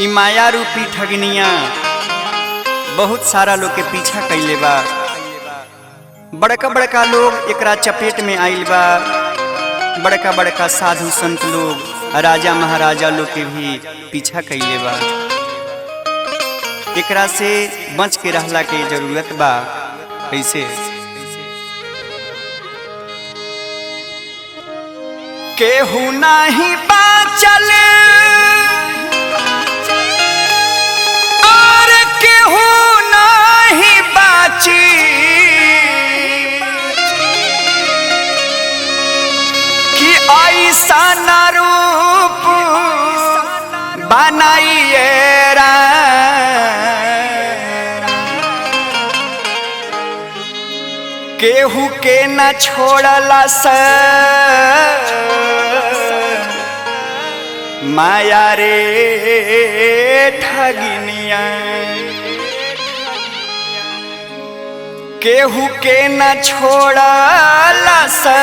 ई माया रूपी ठगनिया बहुत सारा लोग के पीछा कैले बा। बड़का बड़का लोग एकरा चपेट में आइल बा। बड़का बड़का साधु संत लोग राजा महाराजा लोग के भी पीछा कैले बा। एकरा से बच के रहला के जरूरत बा। कैसे केहू नहीं बाचल और केहू नहीं बाची, कि ऐसा न रूप बनाइए केहू के न छोड़ला से माया रे ठगिनिया, केहू के न छोड़ला से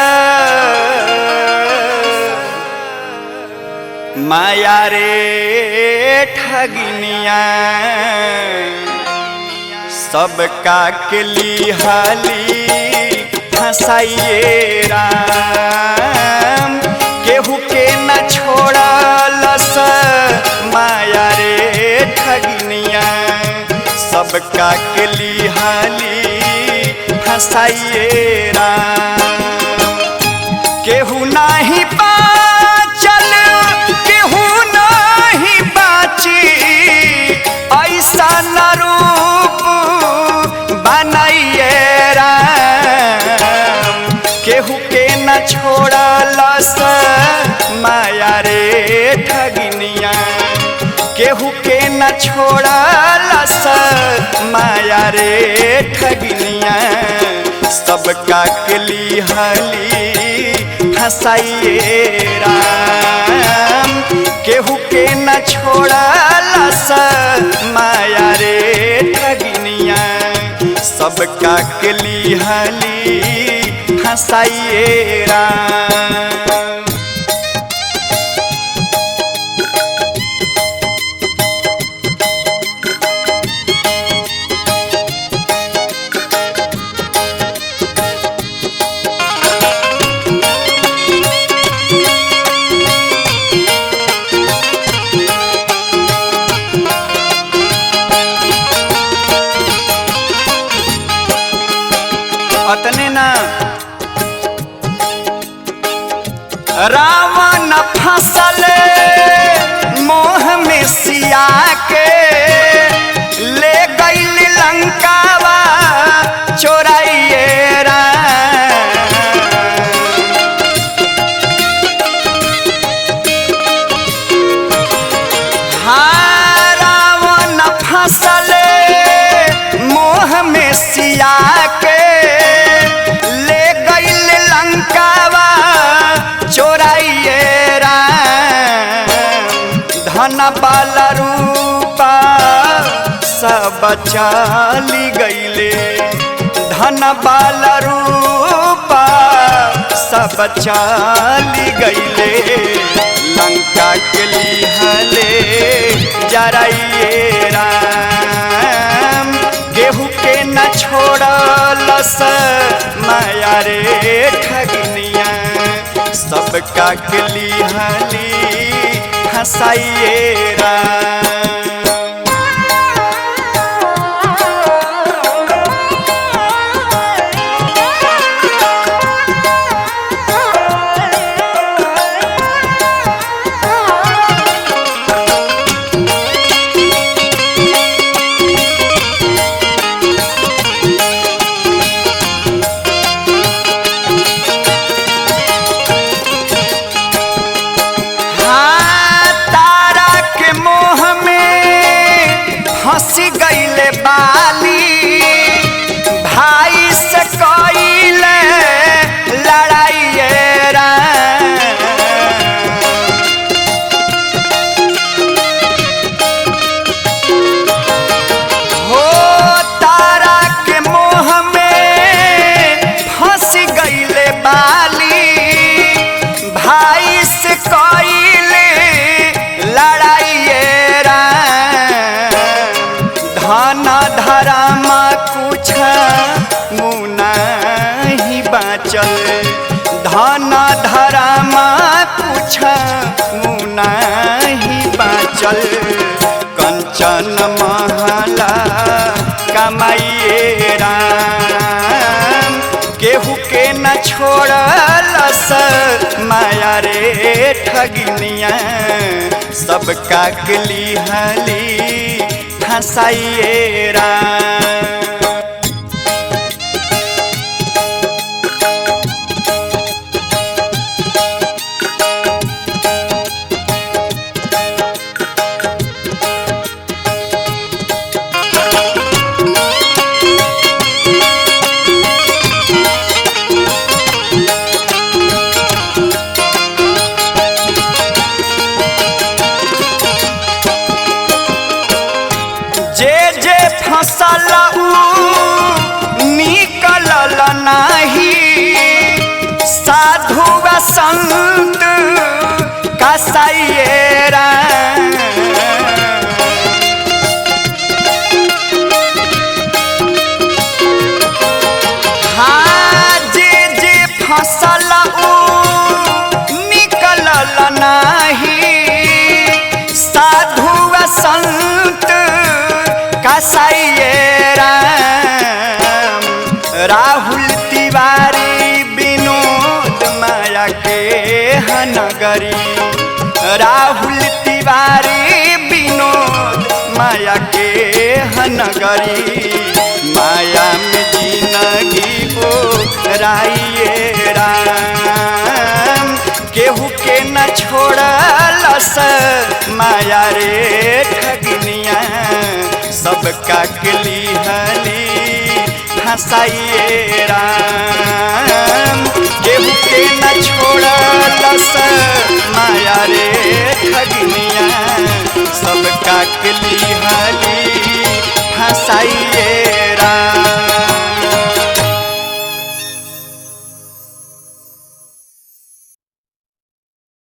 माया रे ठगिनिया। सबका के लिहाली फंसाइए राम, केहू के न छोड़लस माया रे ठगिनिया। सबका के लिहाली फंसाइए राम, केहू नहीं बाचल केहू नहीं बाची, ऐसा न रूप बनाइए राम। केहू के न छोड़लस माया रे ठगिनिया, केहू के न छोड़लस माया रे ठगिनिया। सबका के लिहाली फंसाइए राम, केहू के न छोड़लस माया रे ठगिनिया। सबका के लिहाली फंसाइए राम। अतने ना रावण फसल मोह में सिया के, ले गइल लंकावा चोराइए राम। हाँ रावण फसल मोह में सिया के, चोराइए राम। धन बाल रूपा सब चाली गईले, धन बाल रूपा सब चाली गईले। लंका के लिहाले जराइए राम, केहू के न छोड़लस माया रे ठगिनिया। सबका के लिहाली फंसाइए राम। तारा के मोह में कुछ मुना ही बाचल धन धरामा कुछ मुना ही बाचल कंचन महला कमाइए राम केहू के न छोड़लस माया रे ठगिनिया सबका गली हली हंसाइए राम। जे फसल निकलल नाही साधु संत कसाइए राम। हाँ जे फसल निकलल नाही साधु संत कसाइए राम। राहुल तिवारी विनोद माया के हनगरी राहुल तिवारी विनोद माया के हनगरी माया में जिंदगी को राइए राम केहू के न छोड़लस माया रे ठगिनिया सबका गली हली हंसाइए राम।